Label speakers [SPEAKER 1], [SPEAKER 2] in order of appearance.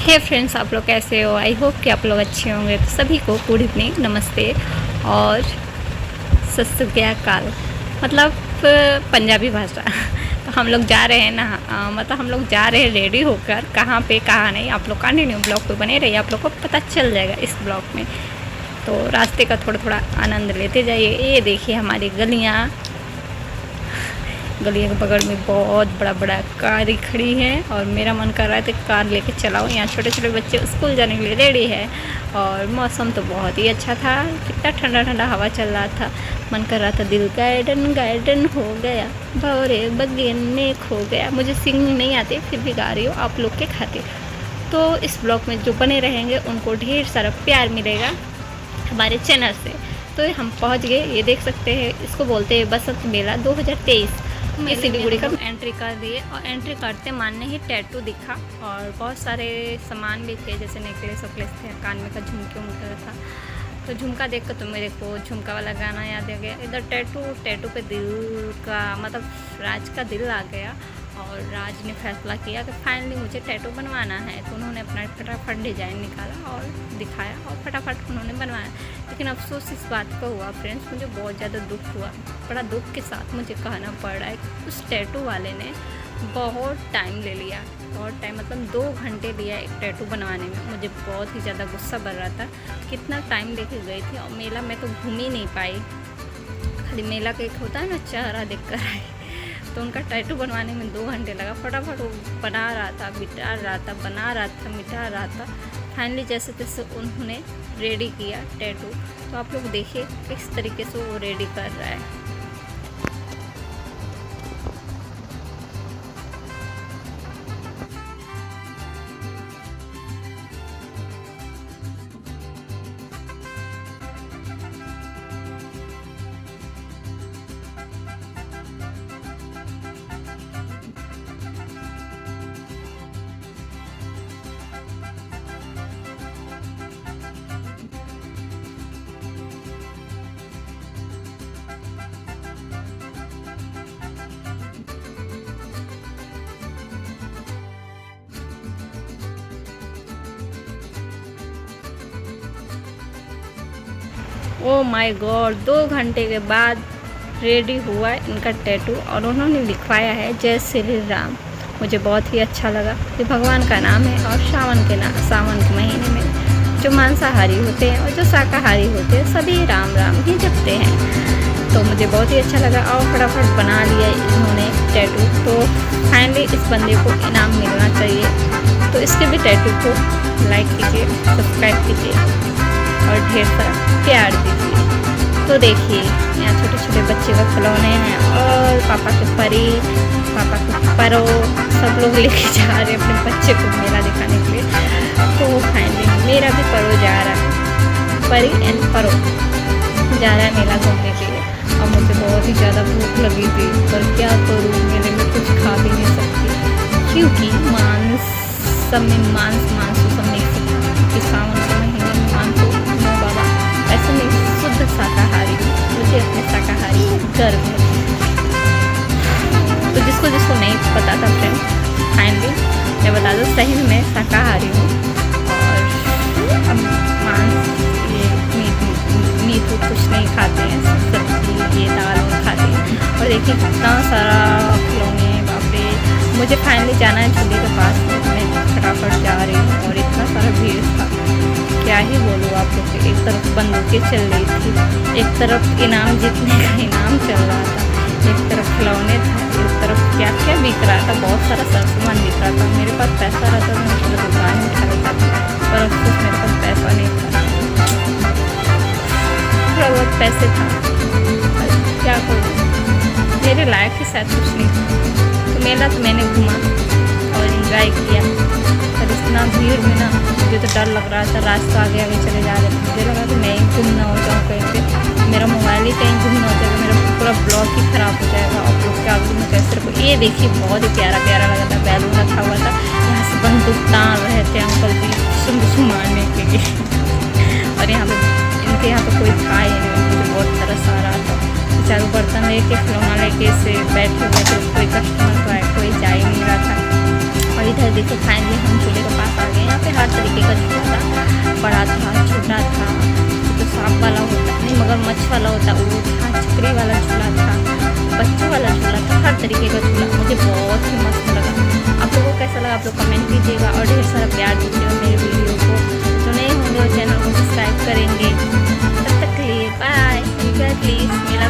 [SPEAKER 1] हे friends, आप लोग कैसे हो? आई होप कि आप लोग अच्छे होंगे। तो सभी को गुड इवनिंग, नमस्ते और सत श्री अकाल, मतलब पंजाबी भाषा। तो हम लोग जा रहे हैं ना, मतलब हम लोग जा रहे हैं रेडी होकर, कहाँ पे कहाँ नहीं, आप लोग कंटिन्यू ब्लॉग पे बने रहिए, आप लोग को पता चल जाएगा इस ब्लॉग में। तो रास्ते का थोड़ा थोड़ा आनंद लेते जाइए। ये देखिए हमारी गलियाँ के बगल में बहुत बड़ा कार खड़ी है और मेरा मन कर रहा है तो कार लेके चलाओ। यहाँ छोटे छोटे बच्चे स्कूल जाने के लिए रेडी है और मौसम तो बहुत ही अच्छा था, कितना ठंडा ठंडा हवा चल रहा था। मन कर रहा था दिल गार्डन हो गया, भौरे बगीने खो गया। मुझे सिंगिंग नहीं आती, फिर भी गा रही हूँ आप लोग के खातिर। तो इस ब्लॉग में जो बने रहेंगे उनको ढेर सारा प्यार मिलेगा हमारे चैनल से। तो हम पहुँच गए, ये देख सकते हैं, इसको बोलते हैं बसंत मेला 2023। मैं सिलीगुड़ी का एंट्री कर दिए और एंट्री करते मानने ही टैटू दिखा और बहुत सारे सामान भी थे, जैसे नेकलेस वकलेस थे, कान में का झुमके था। तो झुमका देख कर तो मेरे को झुमका वाला गाना याद आ गया। इधर टैटू पे दिल का, मतलब राज का दिल आ गया और राज ने फैसला किया कि फाइनली मुझे टैटू बनवाना है। तो उन्होंने अपना फटाफट डिज़ाइन निकाला और दिखाया और फटाफट उन्होंने बनवाया। लेकिन अफसोस इस बात का हुआ फ्रेंड्स, मुझे बहुत ज़्यादा दुख हुआ, बड़ा दुख के साथ मुझे कहना पड़ रहा है कि उस टैटू वाले ने बहुत टाइम ले लिया, बहुत टाइम, मतलब 2 घंटे लिया एक टैटू बनवाने में। मुझे बहुत ही ज़्यादा गुस्सा बढ़ रहा था, कितना टाइम लेके गई थी और मेला में तो घूम ही नहीं पाई। खाली मेला का एक होता है ना, चेहरा देख कर आए। तो उनका टैटू बनवाने में 2 घंटे लगा। फटाफट वो बना रहा था, मिटा रहा था, बना रहा था, मिटा रहा था। फाइनली जैसे तैसे उन्होंने रेडी किया टैटू। तो आप लोग देखिए किस तरीके से वो रेडी कर रहा है। ओ माय गॉड, 2 घंटे के बाद रेडी हुआ इनका टैटू और उन्होंने लिखवाया है जय श्री राम। मुझे बहुत ही अच्छा लगा। ये भगवान का नाम है और सावन के महीने में जो मांसाहारी होते हैं और जो शाकाहारी होते हैं सभी राम राम ही जपते हैं। तो मुझे बहुत ही अच्छा लगा और फटाफट बना लिया इन्होंने टैटू। तो फाइनली इस बंदे को इनाम मिलना चाहिए। तो इसके भी टैटू को लाइक कीजिए, सब्सक्राइब कीजिए और ढेर सारा प्यार दीजिए। तो देखिए यहाँ छोटे छोटे बच्चे का खिलौने हैं और पापा के परी, पापा के परो, सब लोग लेके जा रहे हैं अपने बच्चे को मेला दिखाने के लिए। तो फाइनली मेरा भी परो जा रहा है, परी एंड परो जा रहा है मेला घूमने के लिए। और मुझे बहुत ही ज़्यादा भूख लगी थी, पर क्या करूँ, मेले में कुछ खा भी नहीं सकती क्योंकि मांस सब नहीं सकती, क्योंकि सावन के महीने में मांस नो बाबा। ऐसे में शुद्ध शाकाहारी हूँ, मुझे अपने शाकाहारी गर्व है। तो जिसको नहीं पता था फ्रेंड, फाइनली मैं बता दूँ, सही में मैं शाकाहारी हूँ और अब मांस, ये मीट कुछ नहीं खाते हैं, सब्जी ये दाल खाते हैं। और देखिए कितना सारा खिलौने, बाप रे। मुझे फाइनली जाना है झूले के पास, मैं फटाफट जा रही हूँ और इतना सारा भीड़ था, क्या ही बोलूँ आप लोग। एक तरफ बंदूकें चल रही थी, एक तरफ इनाम जीतने का इनाम चल रहा था, एक तरफ खिलौने था, एक तरफ क्या क्या बिक रहा था, बहुत सारा सामान बिक रहा था। मेरे पास पैसा रहता तो मैं पूरा दुकान में उठा लेता था, पर अफसोस मेरे पास पैसा नहीं था। थोड़ा बहुत पैसे था, क्या करूँ, मेरे लायक ही शायद कुछ नहीं था। तो मेला तो मैंने घूमा और इन्जॉय किया, पर इतना भीड़ में ना मुझे तो डर लग रहा था। रास्ता आगे चले जा रहे थे, मुझे लगा कि मैं ही गुम ना हो जाऊँ कहीं पे, मेरा मोबाइल ही कहीं गुम ना हो जाएगा, मेरा पूरा ब्लॉग ही ख़राब हो जाएगा। आप लोग के आगे में कैसे रखो। ये देखिए बहुत ही प्यारा लगा था, बैलून रखा हुआ था, यहाँ से बंदूक तान रहे थे अंकल जी मारने के लिए। और यहाँ पर इनके यहाँ पर कोई था ही नहीं, मुझे बहुत तरस आ रहा था। चारों बर्तन लेके खिलौना लेके से बैठे हुए थे, कोई कस्टमर तो आए, कोई जा ही नहीं रहा था। और इधर देखो फाइनली हम झूले के पास आ गए। यहाँ पे हर तरीके का झूला था, बड़ा था, छोटा था, तो सांप वाला होता नहीं मगरमच्छ वाला होता वो था, छकरी वाला झूला था, बच्चों वाला झूला था, हर तरीके का झूला। मुझे बहुत ही मस्त लगा। आप लोगों को कैसा लगा आप लोग कमेंट कीजिएगा और ढेर सारा प्यार दीजिएगा मेरे वीडियो को। जो नए होंगे वो चैनल को सब्सक्राइब करेंगे। तब तक के लिए बाय। प्लीज़ मेरा